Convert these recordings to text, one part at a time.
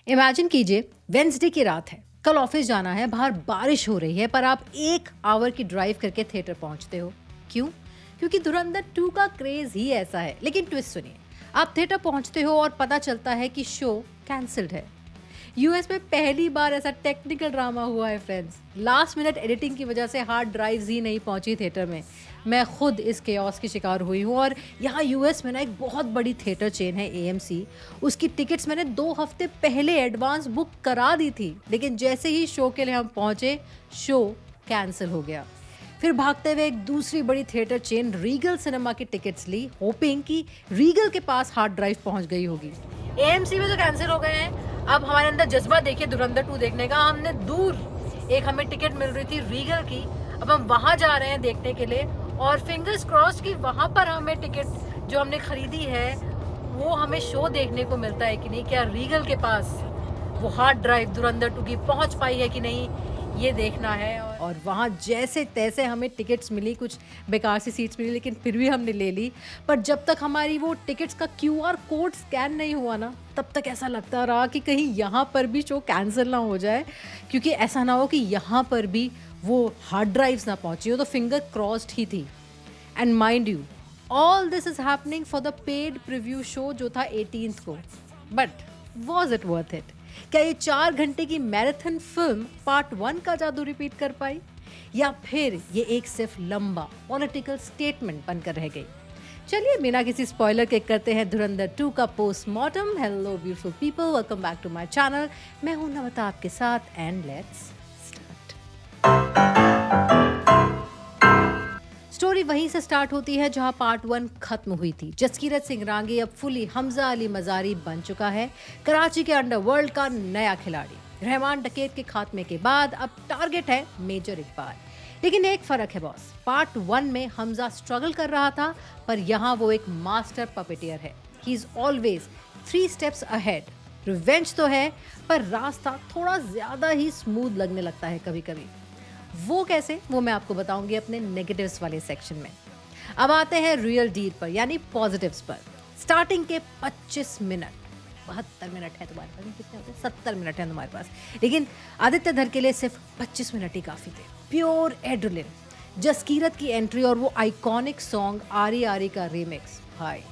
Imagine कीजिए Wednesday की रात है, कल ऑफिस जाना है, बाहर बारिश हो रही है, पर आप 1 आवर की ड्राइव करके थिएटर पहुंचते हो। क्यों? क्योंकि धुरंधर 2 का क्रेज ही ऐसा है। लेकिन ट्विस्ट सुनिए, आप थिएटर पहुंचते हो और पता चलता है कि शो कैंसिल्ड है। यूएस में पहली बार ऐसा टेक्निकल ड्रामा हुआ है फ्रेंड्स। लास्ट मिनट एडिटिंग की वजह से हार्ड ड्राइव्स ही नहीं पहुंची थिएटर में। मैं खुद इस केओस की शिकार हुई हूँ। और यहाँ यूएस में ना एक बहुत बड़ी थिएटर चेन है एएमसी। उसकी टिकट्स मैंने 2 हफ्ते पहले एडवांस बुक करा दी थी, लेकिन जैसे ही शो के लिए हम पहुंचे, शो कैंसिल हो गया। फिर भागते हुए एक दूसरी बड़ी थिएटर चेन रीगल सिनेमा की टिकट्स ली, होपिंग कि रीगल के पास हार्ड ड्राइव पहुंच गई होगी। एएमसी में तो कैंसिल हो गए हैं। अब हमारे अंदर जज्बा देखिए धुरंधर 2 देखने का। हमने दूर एक हमें टिकट मिल रही थी रीगल की, अब हम वहां जा रहे हैं देखने के लिए। और फिंगर्स क्रॉस कि वहां पर हमें टिकट जो हमने खरीदी है वो हमें शो देखने को मिलता है कि नहीं, क्या रीगल के पास वो हार्ड ड्राइव धुरंधर 2 की पहुंच पाई है कि नहीं, ये देखना है। और वहाँ जैसे तैसे हमें टिकट्स मिली, कुछ बेकार सी सीट्स मिली, लेकिन फिर भी हमने ले ली। पर जब तक हमारी वो टिकट्स का क्यूआर कोड स्कैन नहीं हुआ ना, तब तक ऐसा लगता रहा कि कहीं यहाँ पर भी शो कैंसिल ना हो जाए, क्योंकि ऐसा ना हो कि यहाँ पर भी वो हार्ड ड्राइव्स ना पहुंची हो। तो फिंगर क्रॉस्ड ही थी। And mind you, all this is happening for the paid preview show जो था 18th को। But was it worth it? क्या ये 4 घंटे की मैराथन फिल्म पार्ट 1 का जादू रिपीट कर पाई, या फिर ये एक सिर्फ लंबा पॉलिटिकल स्टेटमेंट बनकर रह गई? चलिए बिना किसी स्पॉइलर के करते हैं धुरंधर 2 का postmortem. Hello beautiful people, welcome back to my channel. मैं हूं नवता आपके साथ, एंड लेट्स स्टार्ट। स्टोरी वहीं से स्टार्ट होती है जहां पार्ट 1 खत्म हुई थी। जसकीरत सिंह रांगी अब फुली हमजा अली मजारी बन चुका है, कराची के अंडरवर्ल्ड का नया खिलाड़ी। रहमान डकैत के खात्मे के बाद अब टारगेट है मेजर इकबाल। लेकिन एक फर्क है बॉस, पार्ट 1 में हमजा स्ट्रगल कर रहा था, पर यहाँ वो एक मास्टर पपेटियर है। He is always 3 steps ahead. Revenge तो है, पर रास्ता थोड़ा ज्यादा ही स्मूथ लगने लगता है कभी कभी। वो कैसे, वो मैं आपको बताऊंगी अपने नेगेटिव्स वाले सेक्शन में। अब आते हैं रियल डील पर, यानी पॉजिटिव्स पर। स्टार्टिंग के 25 मिनट, 72 मिनट है तुम्हारे पास, कितने होते हैं, 70 मिनट है तुम्हारे पास, लेकिन आदित्य धर के लिए सिर्फ 25 मिनट ही काफी थे। प्योर एड्रेनलिन, जसकीरत की एंट्री और वो आइकॉनिक सॉन्ग आरी आरी का रीमिक्स, भाई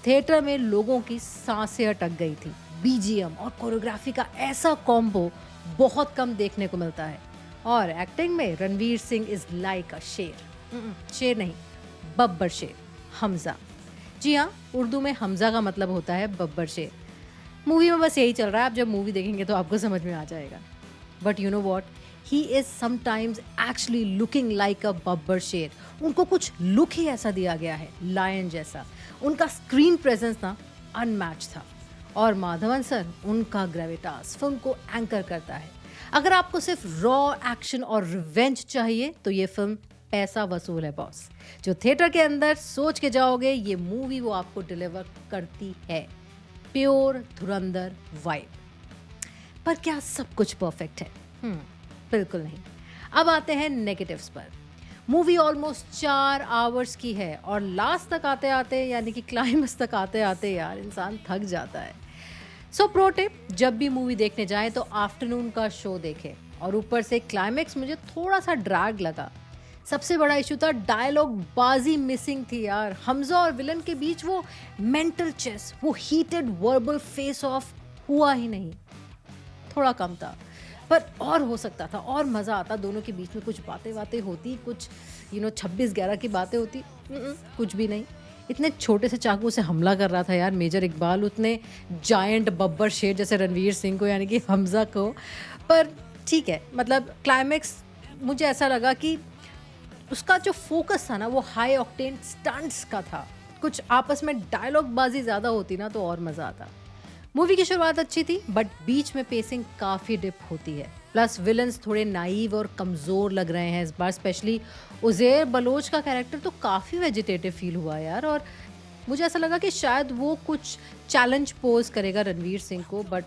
थिएटर में लोगों की सांसें अटक गई थी। बीजीएम और कोरियोग्राफी का ऐसा कॉम्बो बहुत कम देखने को मिलता है। और एक्टिंग में रणवीर सिंह इज लाइक अ शेर। शेर नहीं, बब्बर शेर, हमजा। जी हाँ, उर्दू में हमजा का मतलब होता है बब्बर शेर। मूवी में बस यही चल रहा है, आप जब मूवी देखेंगे तो आपको समझ में आ जाएगा। But you know what, he is sometimes actually looking like अ बब्बर शेर। उनको कुछ लुक ही ऐसा दिया गया है, लायन जैसा। उनका स्क्रीन प्रेजेंस ना अनमैच था। और माधवन सर, उनका ग्रेविटास फिल्म को एंकर करता है। अगर आपको सिर्फ रॉ एक्शन और रिवेंज चाहिए तो ये फिल्म पैसा वसूल है बॉस। जो थिएटर के अंदर सोच के जाओगे, ये मूवी वो आपको डिलीवर करती है। प्योर धुरंधर वाइब। पर क्या सब कुछ परफेक्ट है? बिल्कुल नहीं। अब आते हैं नेगेटिव्स पर। मूवी ऑलमोस्ट 4 आवर्स की है और लास्ट तक आते आते, यानी कि क्लाइमेक्स तक आते आते यार इंसान थक जाता है। सो प्रो टिप, जब भी मूवी देखने जाएं तो आफ्टरनून का शो देखें। और ऊपर से क्लाइमेक्स मुझे थोड़ा सा ड्रैग लगा। सबसे बड़ा इशू था डायलॉग बाजी मिसिंग थी यार। हमजा और विलन के बीच वो मेंटल चेस, वो हीटेड वर्बल फेस ऑफ हुआ ही नहीं। थोड़ा कम था, पर और हो सकता था, और मज़ा आता। दोनों के बीच में कुछ बातें होती, कुछ 26/11 की बातें होती। कुछ भी नहीं। इतने छोटे से चाकू से हमला कर रहा था यार मेजर इकबाल, उतने जायंट बब्बर शेर जैसे रणवीर सिंह को, यानी कि हमजा को। पर ठीक है, मतलब क्लाइमेक्स मुझे ऐसा लगा कि उसका जो फोकस था ना, वो हाई ऑक्टेन स्टंट्स का था। कुछ आपस में डायलॉग बाजी ज़्यादा होती ना तो और मज़ा आता। मूवी की शुरुआत अच्छी थी, बट बीच में पेसिंग काफ़ी डिप होती है। प्लस विलन्स थोड़े नाइव और कमज़ोर लग रहे हैं इस बार। स्पेशली उज़ैर बलोच का कैरेक्टर तो काफ़ी वेजिटेटिव फील हुआ यार। और मुझे ऐसा लगा कि शायद वो कुछ चैलेंज पोज करेगा रणवीर सिंह को, बट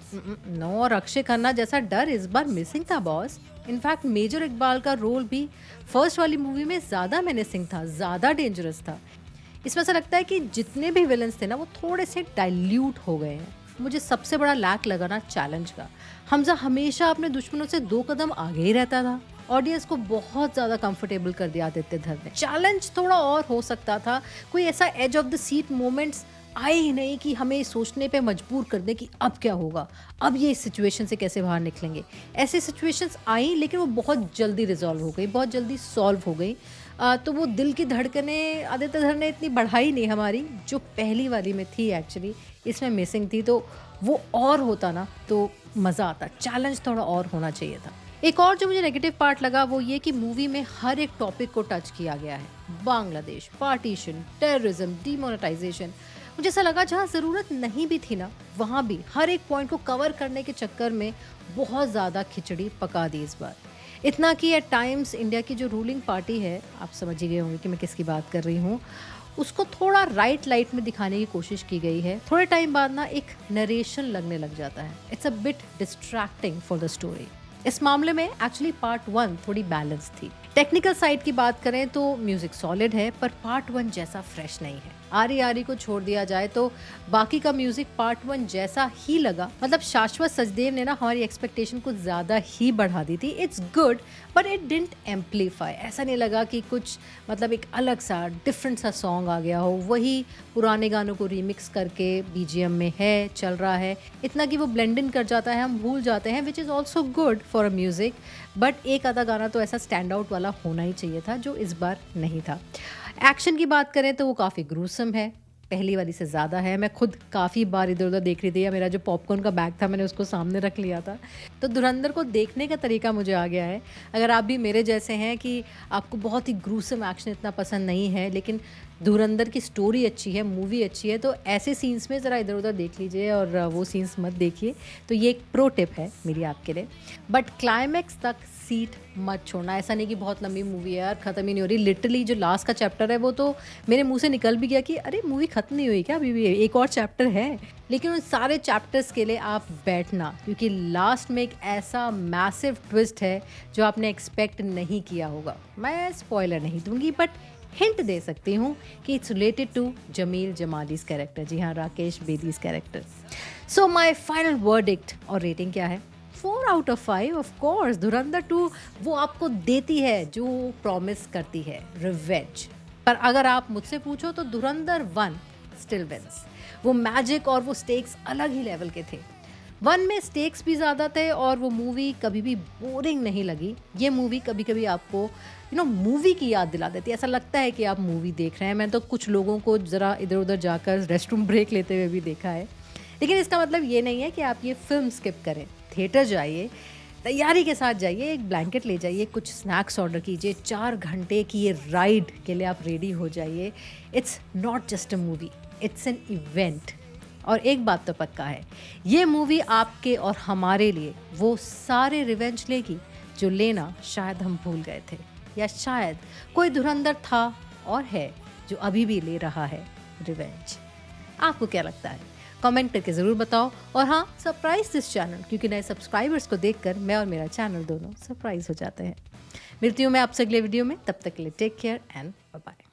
नो। और अक्षय खन्ना जैसा डर इस बार मिसिंग था बॉस। इनफैक्ट मेजर इकबाल का रोल भी फर्स्ट वाली मूवी में ज़्यादा मेनेसिंग था, ज़्यादा डेंजरस था। इसमें ऐसा लगता है कि जितने भी विलन्स थे ना, वो थोड़े से डाइल्यूट हो गए हैं। मुझे सबसे बड़ा लैक लगा ना चैलेंज का। हमजा हमेशा अपने दुश्मनों से 2 कदम आगे ही रहता था। ऑडियंस को बहुत ज़्यादा कंफर्टेबल कर दिया आदित्य धर ने। चैलेंज थोड़ा और हो सकता था, कोई ऐसा edge of the seat moments आए ही नहीं कि हमें सोचने पे मजबूर कर दे कि अब क्या होगा, अब ये इस सिचुएशन से कैसे बाहर निकलेंगे। ऐसी सिचुएशंस आई लेकिन वो बहुत जल्दी रिजॉल्व हो गई, बहुत जल्दी सॉल्व हो गई। तो वो दिल की धड़कनें आदित्य धर ने इतनी बढ़ाई नहीं हमारी, जो पहली वाली में थी एक्चुअली, इसमें मिसिंग थी। तो वो और होता ना तो मज़ा आता, चैलेंज थोड़ा और होना चाहिए था। एक और जो मुझे नेगेटिव पार्ट लगा वो ये कि मूवी में हर एक टॉपिक को टच किया गया है। Bangladesh, partition, terrorism, demonetisation. मुझे ऐसा लगा जहाँ ज़रूरत नहीं भी थी ना, वहाँ भी हर एक पॉइंट को कवर करने के चक्कर में बहुत ज़्यादा खिचड़ी पका दी इस बार। इतना कि एट टाइम्स इंडिया की जो रूलिंग पार्टी है, आप समझ ही गए होंगे कि मैं किसकी बात कर रही हूँ, उसको थोड़ा राइट लाइट में दिखाने की कोशिश की गई है। थोड़े टाइम बाद ना एक नरेशन लगने लग जाता है। It's a bit distracting for the story. इस मामले में एक्चुअली पार्ट 1 थोड़ी बैलेंस थी। टेक्निकल साइड की बात करें तो म्यूजिक सॉलिड है, पर पार्ट 1 जैसा फ्रेश नहीं है। आरी आरी को छोड़ दिया जाए तो बाकी का म्यूजिक पार्ट 1 जैसा ही लगा। मतलब शाश्वत सचदेव ने ना हमारी एक्सपेक्टेशन कुछ ज़्यादा ही बढ़ा दी थी। It's good but it didn't amplify. ऐसा नहीं लगा कि कुछ मतलब एक अलग सा डिफरेंट सा सॉन्ग आ गया हो, वही पुराने गानों को रीमिक्स करके बीजीएम में है, चल रहा है। इतना कि वो ब्लेंड इन कर जाता है, हम भूल जाते हैं, which is also good for a music. But एक आधा गाना तो ऐसा स्टैंड आउट वाला होना ही चाहिए था, जो इस बार नहीं था। एक्शन की बात करें तो वो काफ़ी ग्रूसम है, पहली वाली से ज़्यादा है। मैं खुद काफ़ी बार इधर उधर देख रही थी, या मेरा जो पॉपकॉर्न का बैग था मैंने उसको सामने रख लिया था। तो धुरंधर को देखने का तरीका मुझे आ गया है। अगर आप भी मेरे जैसे हैं कि आपको बहुत ही ग्रूसम एक्शन इतना पसंद नहीं है, लेकिन धुरंधर की स्टोरी अच्छी है, मूवी अच्छी है, तो ऐसे सीन्स में ज़रा इधर उधर देख लीजिए और वो सीन्स मत देखिए। तो ये एक प्रो टिप है मेरी आपके लिए। बट क्लाइमैक्स तक सीट मत छोड़ना। ऐसा नहीं कि बहुत लंबी मूवी है यार, ख़त्म ही नहीं हो रही। लिटरली जो लास्ट का चैप्टर है वो तो मेरे मुंह से निकल भी गया कि अरे मूवी ख़त्म नहीं हुई क्या, अभी भी एक और चैप्टर है। लेकिन उन सारे चैप्टर्स के लिए आप बैठना, क्योंकि लास्ट में एक ऐसा मैसिव ट्विस्ट है जो आपने एक्सपेक्ट नहीं किया होगा। मैं स्पॉइलर नहीं दूंगी बट हिंट दे सकती हूँ कि it's related to Jameel Jamali's character. जी हाँ, Rakesh Bedi's character. So my final verdict और रेटिंग क्या है? 4 आउट ऑफ 5 ऑफ कोर्स। धुरंधर 2 वो आपको देती है जो प्रॉमिस करती है, रिवेंज। पर अगर आप मुझसे पूछो तो धुरंधर 1 स्टिल विंस। वो मैजिक और वो स्टेक्स अलग ही लेवल के थे। 1 में स्टेक्स भी ज़्यादा थे और वो मूवी कभी भी बोरिंग नहीं लगी। ये मूवी कभी कभी आपको मूवी की याद दिला देती है। ऐसा लगता है कि आप मूवी देख रहे हैं। मैं तो कुछ लोगों को ज़रा इधर उधर जाकर रेस्टरूम ब्रेक लेते हुए भी देखा है। लेकिन इसका मतलब ये नहीं है कि आप ये फिल्म स्किप करें। थिएटर जाइए, तैयारी के साथ जाइए, एक ब्लैंकेट ले जाइए, कुछ स्नैक्स ऑर्डर कीजिए, 4 घंटे की ये राइड के लिए आप रेडी हो जाइए। It's not just a movie, it's an event. और एक बात तो पक्का है, ये मूवी आपके और हमारे लिए वो सारे रिवेंज लेगी जो लेना शायद हम भूल गए थे, या शायद कोई धुरंधर था और है जो अभी भी ले रहा है रिवेंज। आपको क्या लगता है? कमेंट करके ज़रूर बताओ। और हाँ, सरप्राइज दिस चैनल, क्योंकि नए सब्सक्राइबर्स को देखकर मैं और मेरा चैनल दोनों सरप्राइज हो जाते हैं। मिलती हूँ मैं आपसे अगले वीडियो में, तब तक के लिए take care and bye bye.